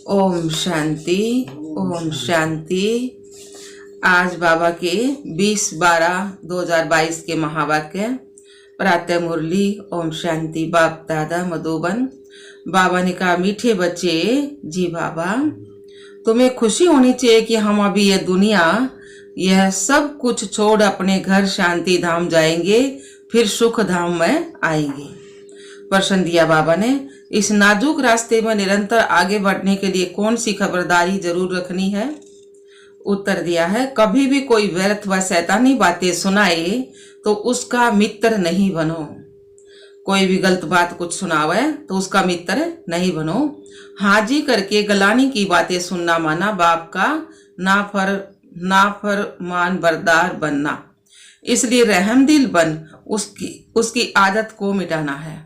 ओम शांति। ओम शांति। आज बाबा के 20/12/2022 के महावाक्य प्रातः मुरली। ओम शांति। बाप दादा मधुबन। बाबा ने कहा, मीठे बच्चे जी बाबा, तुम्हें खुशी होनी चाहिए कि हम अभी ये दुनिया, यह सब कुछ छोड़ अपने घर शांति धाम जाएंगे, फिर सुख धाम में आएंगे। प्रश्न दिया बाबा ने, इस नाजुक रास्ते में निरंतर आगे बढ़ने के लिए कौन सी खबरदारी जरूर रखनी है? उत्तर दिया है, कभी भी कोई व्यर्थ व शैतानी बातें सुनाए तो उसका मित्र नहीं बनो। कोई भी गलत बात कुछ सुनावे तो उसका मित्र नहीं बनो। हाजी करके गलानी की बातें सुनना माना बाप का नाफरमान बरदार बनना। इसलिए रहमदिल बन उसकी आदत को मिटाना है।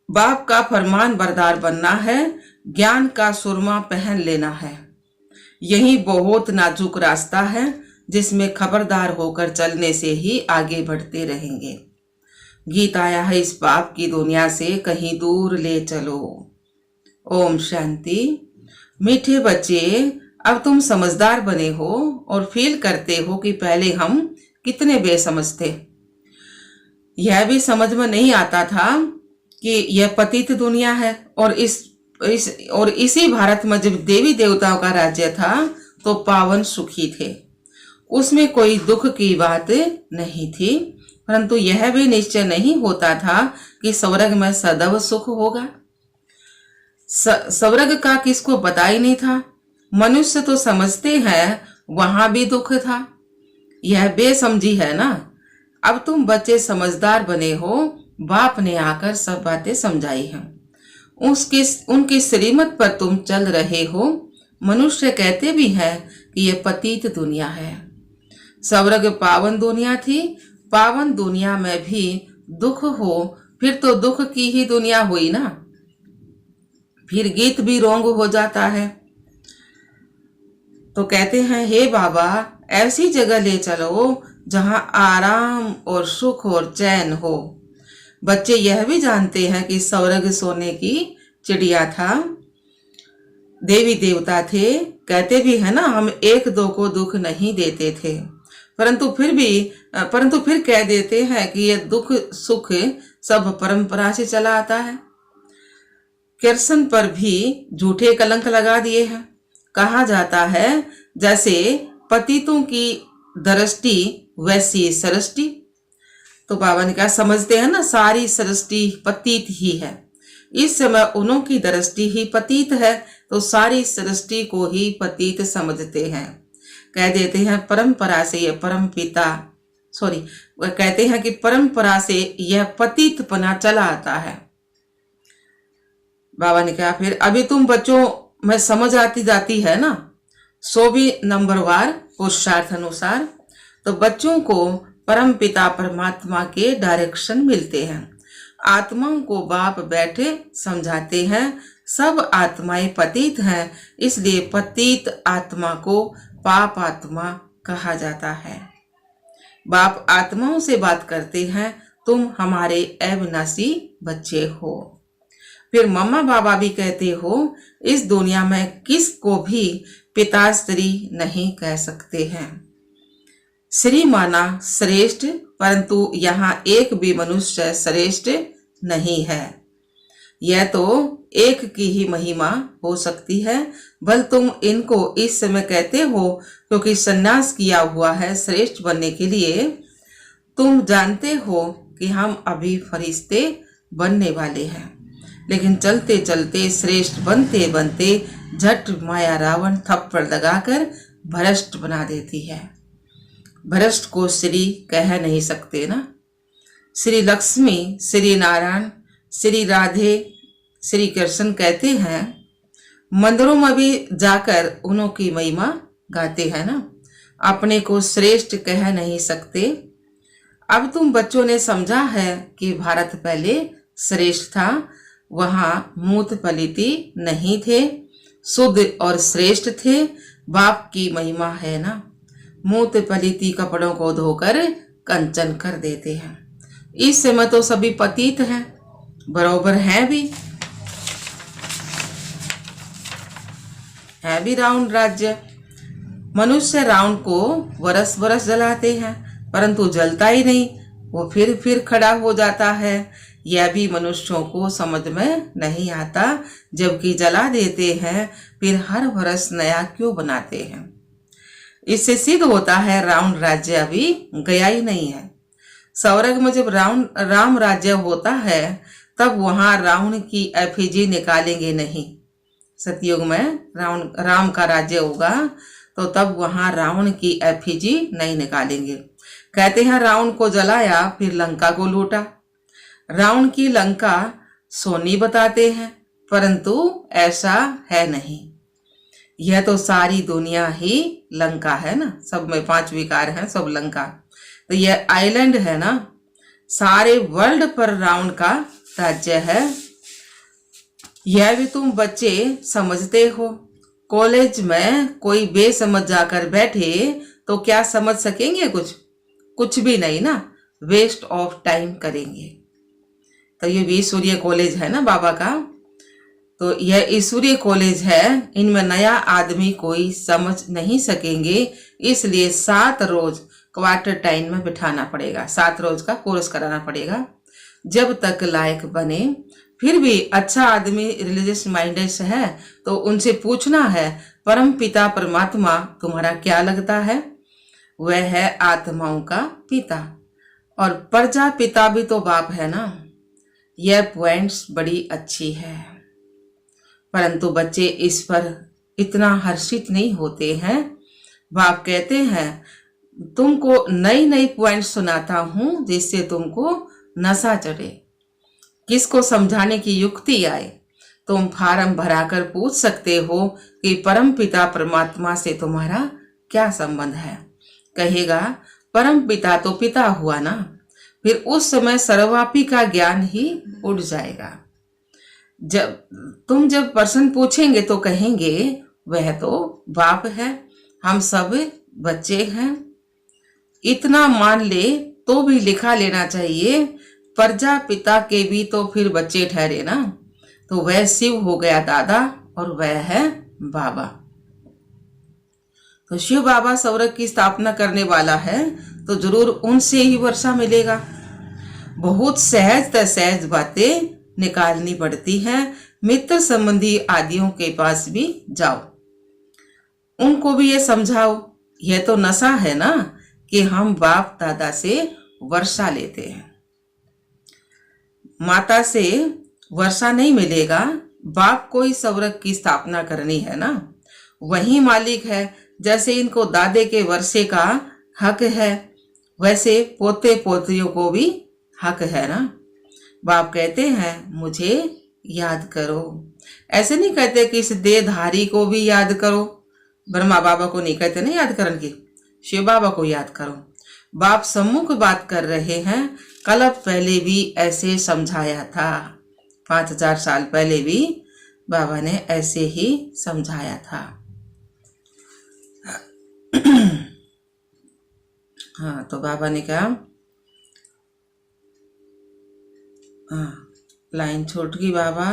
बाप का फरमान बरदार बनना है, ज्ञान का सुरमा पहन लेना है। यही बहुत नाजुक रास्ता है जिसमें खबरदार होकर चलने से ही आगे बढ़ते रहेंगे। गीत आया है, इस पाप की दुनिया से कहीं दूर ले चलो। ओम शांति। मीठे बच्चे, अब तुम समझदार बने हो और फील करते हो कि पहले हम कितने बेसमझ थे। यह भी समझ में नहीं आता था कि यह पतित दुनिया है और इसी भारत में जब देवी देवताओं का राज्य था तो पावन सुखी थे, उसमें कोई दुख की बात नहीं थी। परंतु यह भी निश्चय नहीं होता था कि स्वर्ग में सदैव सुख होगा। स्वर्ग का किसको पता ही नहीं था। मनुष्य तो समझते हैं वहां भी दुख था। यह बेसमझी है ना। अब तुम बच्चे समझदार बने हो, बाप ने आकर सब बातें समझाई हैं। उनकी श्रीमत पर तुम चल रहे हो। मनुष्य कहते भी हैं कि यह पतित दुनिया है। स्वर्ग पावन दुनिया थी। पावन दुनिया में भी दुख हो फिर तो दुख की ही दुनिया हुई ना। फिर गीत भी रोंग हो जाता है। तो कहते हैं, हे बाबा, ऐसी जगह ले चलो जहां आराम और सुख और चैन हो। बच्चे यह भी जानते हैं कि स्वर्ग सोने की चिड़िया था, देवी देवता थे। कहते भी है ना, हम एक दो को दुख नहीं देते थे। परंतु फिर कह देते हैं कि यह दुख सुख सब परंपरा से चला आता है। कृष्ण पर भी झूठे कलंक लगा दिए हैं। कहा जाता है, जैसे पतितों की दृष्टि वैसी सृष्टि। तो बाबा ने कहा, समझते हैं ना, सारी सृष्टि पतित ही है। इस समय उन्हों की दृष्टि ही पतित है तो सारी सृष्टि को ही पतित समझते हैं। कह देते हैं परंपरा से यह कहते हैं कि परंपरा से यह पतितपना चला आता है। बाबा ने कहा, फिर अभी तुम बच्चों में समझ आती जाती है ना, 100 नंबरवार पुरुषार्थ अनुसार। तो बच्चों को परम पिता परमात्मा के डायरेक्शन मिलते हैं। आत्माओं को बाप बैठे समझाते हैं। सब आत्माएं पतित हैं, इसलिए पतित आत्मा को पाप आत्मा कहा जाता है। बाप आत्माओं से बात करते हैं, तुम हमारे अविनाशी बच्चे हो। फिर मम्मा बाबा भी कहते हो, इस दुनिया में किसको भी पिताश्री नहीं कह सकते हैं। श्री माना श्रेष्ठ, परंतु यहाँ एक भी मनुष्य श्रेष्ठ नहीं है। यह तो एक की ही महिमा हो सकती है। बल तुम इनको इस समय कहते हो क्योंकि संन्यास किया हुआ है श्रेष्ठ बनने के लिए। तुम जानते हो कि हम अभी फरिश्ते बनने वाले हैं, लेकिन चलते चलते श्रेष्ठ बनते बनते झट माया रावण थप्पड़ लगाकर भ्रष्ट बना देती है। भ्रष्ट को श्री कह नहीं सकते ना। श्री लक्ष्मी, श्री नारायण, श्री राधे, श्री कृष्ण कहते हैं। मंदिरों में भी जाकर उन्हों की महिमा गाते हैं ना। अपने को श्रेष्ठ कह नहीं सकते। अब तुम बच्चों ने समझा है कि भारत पहले श्रेष्ठ था, वहां मूत पलिति नहीं थे, शुद्ध और श्रेष्ठ थे। बाप की महिमा है ना। मूत पलिति कपड़ों को धोकर कंचन कर देते हैं। इस समय तो सभी पतित हैं, बरोबर हैं भी। है भी रावण राज्य। मनुष्य रावण को बरस बरस जलाते हैं परंतु जलता ही नहीं, वो फिर खड़ा हो जाता है। यह भी मनुष्यों को समझ में नहीं आता, जबकि जला देते हैं फिर हर बरस नया क्यों बनाते हैं। इससे सिद्ध होता है रावण राज्य अभी गया ही नहीं है। स्वर्ग में जब राम राज्य होता है तब वहां रावण की एफिजी निकालेंगे नहीं। सतयुग में राम का राज्य होगा तो तब वहां रावण की एफिजी नहीं निकालेंगे। कहते हैं रावण को जलाया फिर लंका को लूटा। रावण की लंका सोनी बताते हैं परंतु ऐसा है नहीं। यह तो सारी दुनिया ही लंका है ना, सब में 5 विकार हैं, सब लंका। तो यह आइलैंड है ना, सारे वर्ल्ड पर रावण का राज्य है। यह भी तुम बच्चे समझते हो। कॉलेज में कोई बेसमझ जाकर बैठे तो क्या समझ सकेंगे? कुछ भी नहीं ना, वेस्ट ऑफ टाइम करेंगे। तो ये भी ईश्वरीय कॉलेज है ना बाबा का, तो यह ईश्वरीय कॉलेज है। इनमें नया आदमी कोई समझ नहीं सकेंगे, इसलिए 7 रोज क्वार्टर टाइम में बिठाना पड़ेगा, 7 रोज का कोर्स कराना पड़ेगा जब तक लायक बने। फिर भी अच्छा आदमी रिलीजियस माइंडेड है तो उनसे पूछना है, परम पिता परमात्मा तुम्हारा क्या लगता है? वह है आत्माओं का पिता, और प्रजा पिता भी तो बाप है ना। यह पॉइंट्स बड़ी अच्छी है, परंतु बच्चे इस पर इतना हर्षित नहीं होते हैं। बाप कहते हैं तुमको नई नई पॉइंट्स सुनाता हूं जिससे तुमको नशा चढ़े, किसको समझाने की युक्ति आए। तुम फार्म भराकर पूछ सकते हो कि परम पिता परमात्मा से तुम्हारा क्या संबंध है। कहेगा परम पिता तो पिता हुआ ना, फिर उस समय सर्वव्यापी का ज्ञान ही उड़ जाएगा। जब प्रश्न पूछेंगे तो कहेंगे वह तो बाप है, हम सब बच्चे हैं। इतना मान ले तो भी लिखा लेना चाहिए, प्रजापिता के भी तो फिर बच्चे ठहरे ना। तो वह शिव हो गया दादा और वह है बाबा। तो शिव बाबा स्वर्ग की स्थापना करने वाला है तो जरूर उनसे ही वर्षा मिलेगा। बहुत सहज बातें निकालनी पड़ती हैं। मित्र संबंधी आदियों के पास भी जाओ, उनको भी ये समझाओ। यह तो नशा है ना कि हम बाप दादा से वर्षा लेते हैं। माता से वर्षा नहीं मिलेगा, बाप को ही स्वर्ग की स्थापना करनी है ना, वही मालिक है। जैसे इनको दादे के वर्षे का हक है वैसे पोते पोतियों को भी हक है ना। बाप कहते हैं मुझे याद करो। ऐसे नहीं कहते कि इस देहधारी को भी याद करो। ब्रह्मा बाबा को नहीं कहते ना याद करने की, शिव बाबा को याद करो। बाप सम्मुख बात कर रहे हैं। कल पहले भी ऐसे समझाया था, 5000 साल पहले भी बाबा ने ऐसे ही समझाया था। हाँ, तो बाबा ने कहा, हाँ लाइन छूट गई बाबा।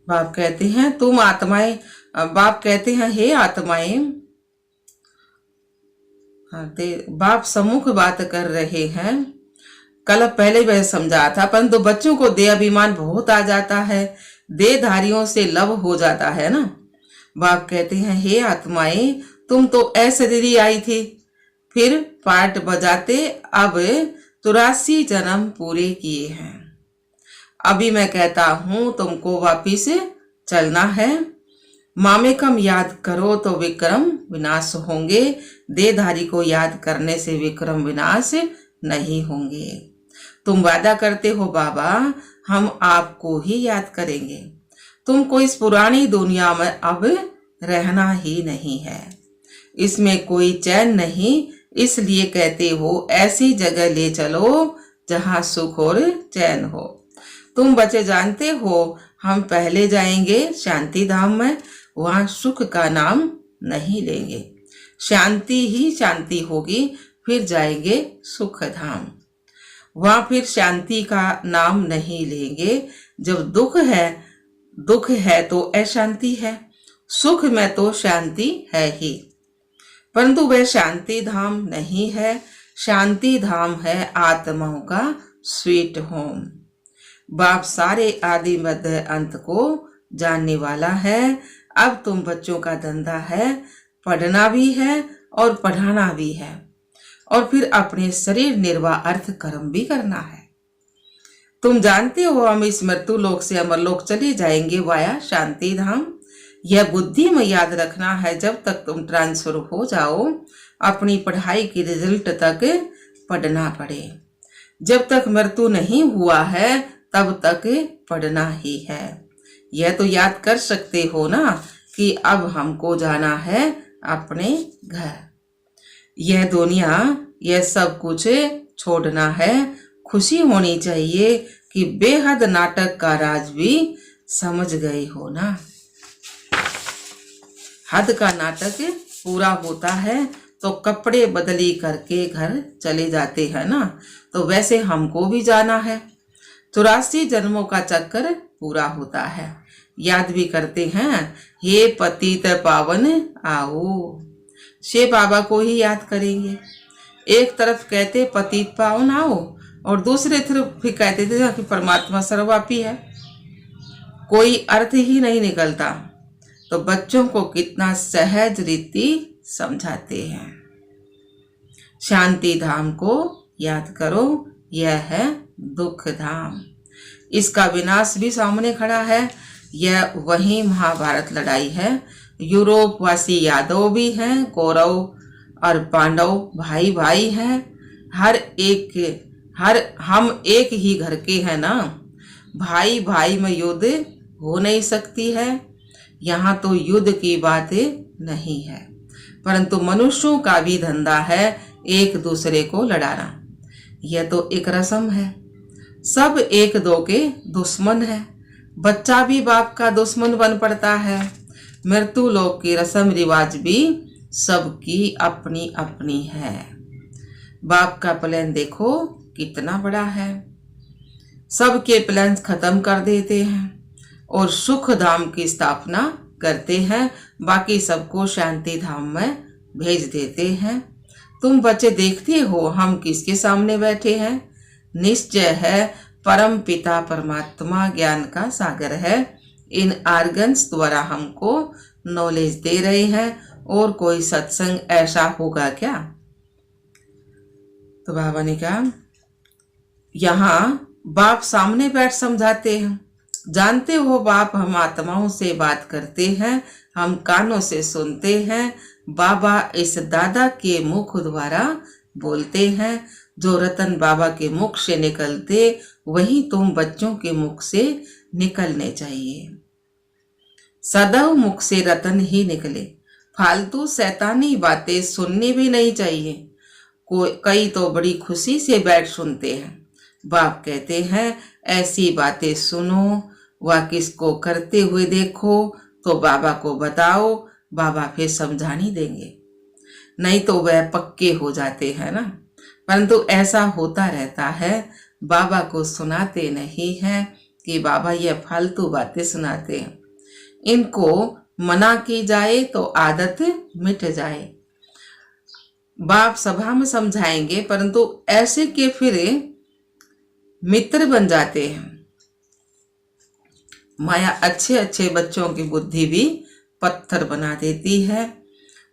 बाप कहते हैं तुम आत्माएं, बाप कहते हैं हे आत्माएं। हाँ, बाप सम्मुख बात कर रहे हैं। कल पहले वह समझा था, परंतु बच्चों को देह अभिमान बहुत आ जाता है, देहधारियों से लव हो जाता है ना। बाप कहते हैं हे आत्माएं, तुम तो अशरीरी आई थी, फिर पार्ट बजाते अब 83 जन्म पूरे किए हैं। अभी मैं कहता हूं तुमको वापिस चलना है। मामेकम याद करो तो विक्रम विनाश होंगे, देहधारी को याद करने से विक्रम विनाश नहीं होंगे। तुम वादा करते हो बाबा हम आपको ही याद करेंगे। तुमको इस पुरानी दुनिया में अब रहना ही नहीं है, इसमें कोई चैन नहीं, इसलिए कहते हो ऐसी जगह ले चलो जहां सुख और चैन हो। तुम बच्चे जानते हो हम पहले जाएंगे शांति धाम में, वहां सुख का नाम नहीं लेंगे, शांति ही शांति होगी, फिर जाएंगे सुख धाम। वहां फिर शांति का नाम नहीं लेंगे। जब दुख है तो अशांति है, सुख में तो शांति है ही, परंतु वह शांति धाम नहीं है। शांति धाम है आत्माओं का स्वीट होम। बाप सारे आदि मध्य अंत को जानने वाला है। अब तुम बच्चों का धंधा है, पढ़ना भी है और पढ़ाना भी है, और फिर अपने शरीर निर्वाह अर्थ कर्म भी करना है। तुम जानते हो हम इस मृत्यु लोक से अमरलोक चले जाएंगे वाया शांति धाम। यह बुद्धि में याद रखना है। जब तक तुम ट्रांसफर हो जाओ, अपनी पढ़ाई की रिजल्ट तक पढ़ना पड़े। जब तक मृत्यु नहीं हुआ है तब तक पढ़ना ही है। यह तो याद कर सकते हो ना कि अब हमको जाना है अपने घर। यह दुनिया, यह सब कुछ छोड़ना है। खुशी होनी चाहिए कि बेहद नाटक का राज भी समझ गए हो ना। हद का नाटक पूरा होता है तो कपड़े बदली करके घर चले जाते हैं ना। तो वैसे हमको भी जाना है। 84 जन्मों का चक्कर पूरा होता है। याद भी करते हैं, हे पतित पावन आओ। शिव बाबा को ही याद करेंगे। एक तरफ कहते पतित पावन आओ और दूसरे तरफ भी कहते थे कि परमात्मा सर्वव्यापी है। कोई अर्थ ही नहीं निकलता। तो बच्चों को कितना सहज रीति समझाते हैं। शांति धाम को याद करो, यह है दुख धाम। इसका विनाश भी सामने खड़ा है। यह वही महाभारत लड़ाई है। यूरोप वासी यादव भी हैं, कौरव और पांडव भाई भाई हैं। हम एक ही घर के हैं ना। भाई भाई में युद्ध हो नहीं सकती है। यहाँ तो युद्ध की बात नहीं है, परंतु मनुष्यों का भी धंधा है एक दूसरे को लड़ाना। यह तो एक रस्म है। सब एक दो के दुश्मन है। बच्चा भी बाप का दुश्मन बन पड़ता है। मृत्यु लोक की रस्म रिवाज भी सबकी अपनी अपनी है। बाप का प्लान देखो कितना बड़ा है। सबके प्लान खत्म कर देते हैं और सुख धाम की स्थापना करते हैं। बाकी सबको शांति धाम में भेज देते हैं। तुम बच्चे देखते हो हम किसके सामने बैठे हैं। निश्चय है परम पिता परमात्मा ज्ञान का सागर है। इन आर्गन्स द्वारा हमको नॉलेज दे रहे हैं। और कोई सत्संग ऐसा होगा क्या? तो बाबा ने कहा यहाँ बाप सामने बैठ समझाते हैं। जानते हो बाप हम आत्माओं से बात करते हैं, हम कानों से सुनते हैं। बाबा इस दादा के मुख द्वारा बोलते हैं। जो रतन बाबा के मुख से निकलते वही तुम बच्चों के मुख से निकलने चाहिए। सदैव मुख से रतन ही निकले। फालतू शैतानी बातें सुननी भी नहीं चाहिए। कई तो बड़ी खुशी से बैठ सुनते हैं। बाप कहते हैं ऐसी बातें सुनो व किसको करते हुए देखो तो बाबा को बताओ। बाबा फिर समझानी देंगे। नहीं तो वह पक्के हो जाते हैं ना। परंतु ऐसा होता रहता है। बाबा को सुनाते नहीं हैं कि बाबा यह फालतू बातें सुनाते हैं। इनको मना की जाए तो आदत मिट जाए। बाप सभा में समझाएंगे, परंतु ऐसे के फिर मित्र बन जाते हैं। माया अच्छे अच्छे बच्चों की बुद्धि भी पत्थर बना देती है।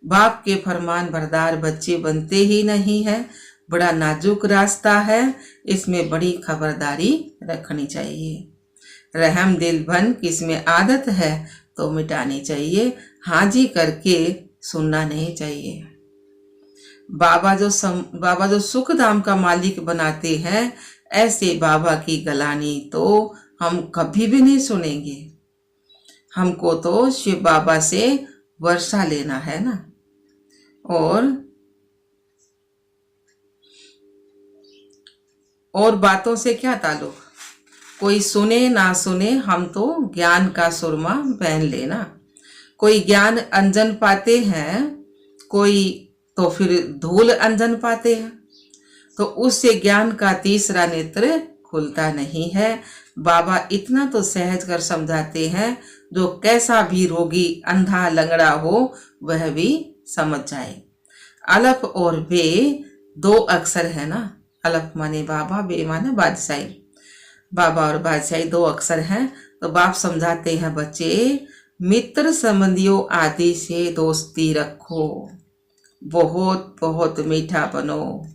बाप के फरमान बरदार बच्चे बनते ही नहीं है। बड़ा नाजुक रास्ता है। इसमें बड़ी खबरदारी रखनी चाहिए। रहम दिल भन किसमें आदत है तो मिटानी चाहिए। हाजी करके सुनना नहीं चाहिए। बाबा जो सुख धाम का मालिक बनाते हैं, ऐसे बाबा की गलानी तो हम कभी भी नहीं सुनेंगे। हमको तो शिव बाबा से वर्षा लेना है ना। और बातों से क्या ताल्लुक। कोई सुने ना सुने, हम तो ज्ञान का सुरमा पहन लेना। कोई ज्ञान अंजन पाते हैं, कोई तो फिर धूल अंजन पाते हैं। तो उससे ज्ञान का तीसरा नेत्र खुलता नहीं है। बाबा इतना तो सहज कर समझाते हैं जो कैसा भी रोगी अंधा लंगड़ा हो वह भी समझ जाए। अलफ और बे दो अक्षर है ना, अलफ माने बाबा, बे माने बादशाही। बाबा और बादशाही दो अक्षर हैं। तो बाप समझाते हैं बच्चे मित्र संबंधियों आदि से दोस्ती रखो, बहुत बहुत मीठा बनो।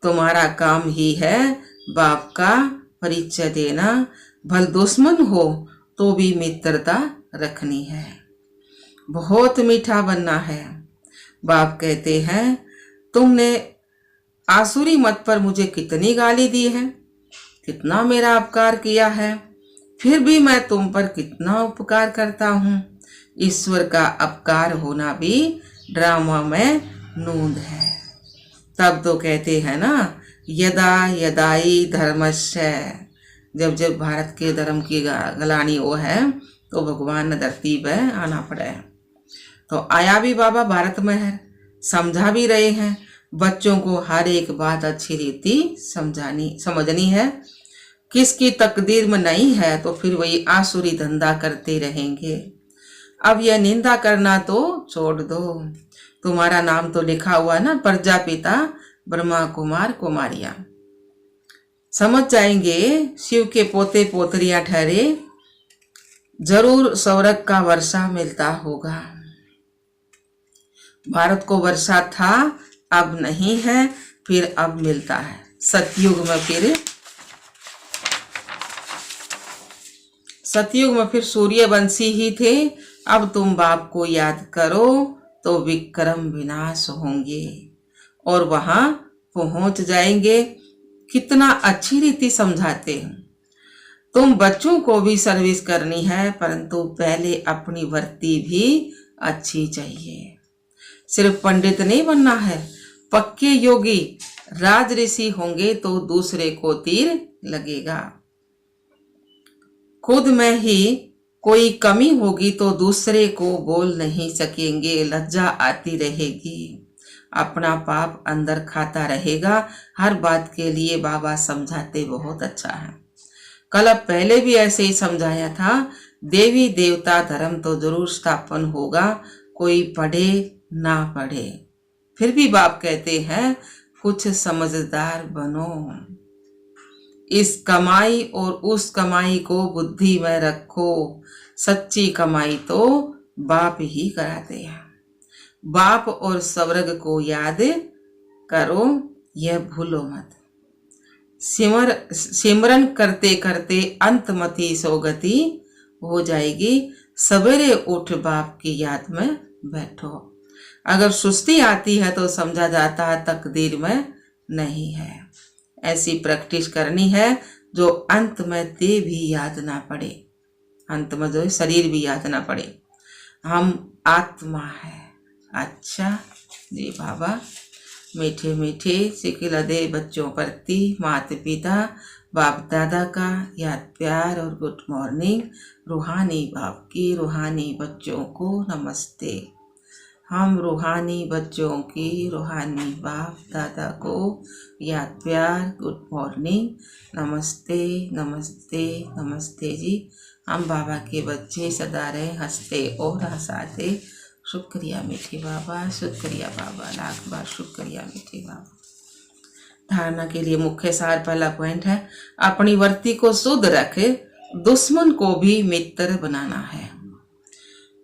तुम्हारा काम ही है बाप का परिचय देना। भल दुश्मन हो तो भी मित्रता रखनी है, बहुत मीठा बनना है। बाप कहते हैं तुमने आसुरी मत पर मुझे कितनी गाली दी है, कितना मेरा अपकार किया है, फिर भी मैं तुम पर कितना उपकार करता हूँ। ईश्वर का अपकार होना भी ड्रामा में नूंद है। तब तो कहते हैं ना यदा यदाई धर्मस्य, जब जब भारत के धर्म की गलानी वो है तो भगवान ने धरती पर आना पड़ा है। तो आया भी बाबा भारत में है, समझा भी रहे हैं। बच्चों को हर एक बात अच्छी रीति समझनी है। किसकी तकदीर में नहीं है तो फिर वही आसुरी धंधा करते रहेंगे। अब यह निंदा करना तो छोड़ दो। तुम्हारा नाम तो लिखा हुआ ना प्रजापिता ब्रह्मा कुमार कुमारियां, समझ जाएंगे शिव के पोते पोतरियां ठहरे, जरूर स्वर्ग का वर्षा मिलता होगा। भारत को वर्षा था, अब नहीं है, फिर अब मिलता है। सतयुग में फिर सूर्यवंशी ही थे। अब तुम बाप को याद करो तो विक्रम विनाश होंगे और वहां पहुंच जाएंगे। कितना अच्छी रीति समझाते हैं। तुम बच्चों को भी सर्विस करनी है, परंतु पहले अपनी वर्ती भी अच्छी चाहिए। सिर्फ पंडित नहीं बनना है, पक्के योगी राज ऋषि होंगे तो दूसरे को तीर लगेगा। खुद में ही कोई कमी होगी तो दूसरे को बोल नहीं सकेंगे, लज्जा आती रहेगी, अपना पाप अंदर खाता रहेगा। हर बात के लिए बाबा समझाते बहुत अच्छा है। कल अब पहले भी ऐसे ही समझाया था। देवी देवता धर्म तो जरूर स्थापन होगा, कोई पढ़े ना पढ़े। फिर भी बाप कहते हैं कुछ समझदार बनो। इस कमाई और उस कमाई को बुद्धि में रखो। सच्ची कमाई तो बाप ही कराते हैं। बाप और स्वर्ग को याद करो, यह भूलो मत। सिमरन करते करते अंतमति सोगति हो जाएगी। सवेरे उठ बाप की याद में बैठो। अगर सुस्ती आती है तो समझा जाता है तकदीर में नहीं है। ऐसी प्रैक्टिस करनी है जो अंत में देह भी याद ना पड़े, अंत में जो शरीर भी याद ना पड़े। हम आत्मा है। अच्छा जी बाबा, मीठे मीठे सिखला दे बच्चों प्रति माता पिता बाप दादा का याद प्यार और गुड मॉर्निंग। रूहानी बाप की रूहानी बच्चों को नमस्ते। हम रूहानी बच्चों की रूहानी बाप दादा को याद प्यार गुड मॉर्निंग, नमस्ते नमस्ते नमस्ते जी। हम बाबा के बच्चे सदा रहे हंसते और हंसाते। शुक्रिया मीठे बाबा, शुक्रिया बाबा, लाख बार शुक्रिया मीठे बाबा। धारणा के लिए मुख्य सार पहला पॉइंट है अपनी वर्ती को शुद्ध रखे, दुश्मन को भी मित्र बनाना है।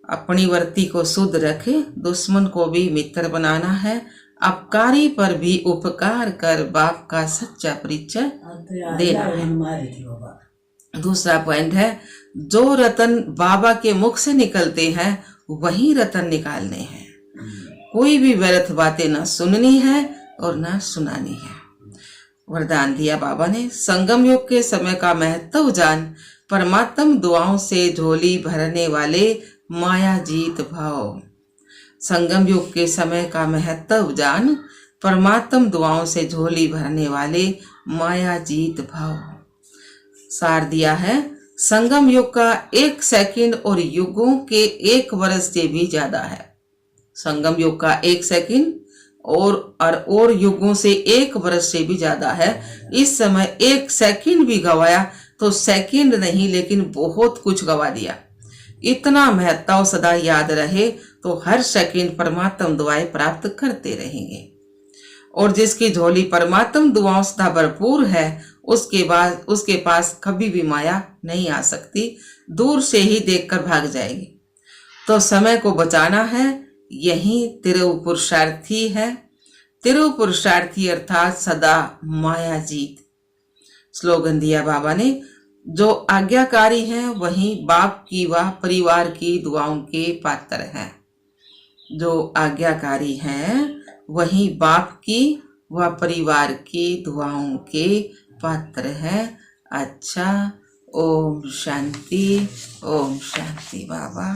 अपनी वर्ती को शुद्ध रखे, दुश्मन को भी मित्र बनाना है। अपकारी पर भी उपकार कर बाप का सच्चा परिचय देना है। दूसरा पॉइंट है जो रतन बाबा के मुख से निकलते हैं वही रतन निकालने हैं। कोई भी व्यर्थ बातें न सुननी है और न सुनानी है। वरदान दिया बाबा ने, संगम युग के समय का महत्व जान, परमात्म दुआओं से झोली भरने वाले माया जीत भाव। संगम युग के समय का महत्व जान, परमात्म दुआओं से झोली भरने वाले माया जीत भाव। सार दिया है संगम युग का 1 सेकंड और युगों के 1 वर्ष से भी ज्यादा है। संगम युग का 1 सेकंड और युगों से 1 वर्ष से भी ज्यादा है। इस समय 1 सेकंड भी गवाया तो सेकंड नहीं लेकिन बहुत कुछ गवा दिया। इतना महत्व सदा याद रहे तो हर सेकंड परमात्म दुआएं प्राप्त करते रहेंगे। और जिसकी झोली परमात्म दुआओं सदा भरपूर है उसके पास कभी भी माया नहीं आ सकती, दूर से ही देखकर भाग जाएगी। तो समय को बचाना है, यही तिरुपुरुषार्थी है। तिरुपुरुषार्थी अर्थात सदा माया जीत। स्लोगन दिया बाबा ने, जो आज्ञाकारी हैं वही बाप की व परिवार की दुआओं के पात्र हैं। जो आज्ञाकारी हैं वही बाप की व परिवार की दुआओं के पात्र हैं। अच्छा, ओम शांति बाबा।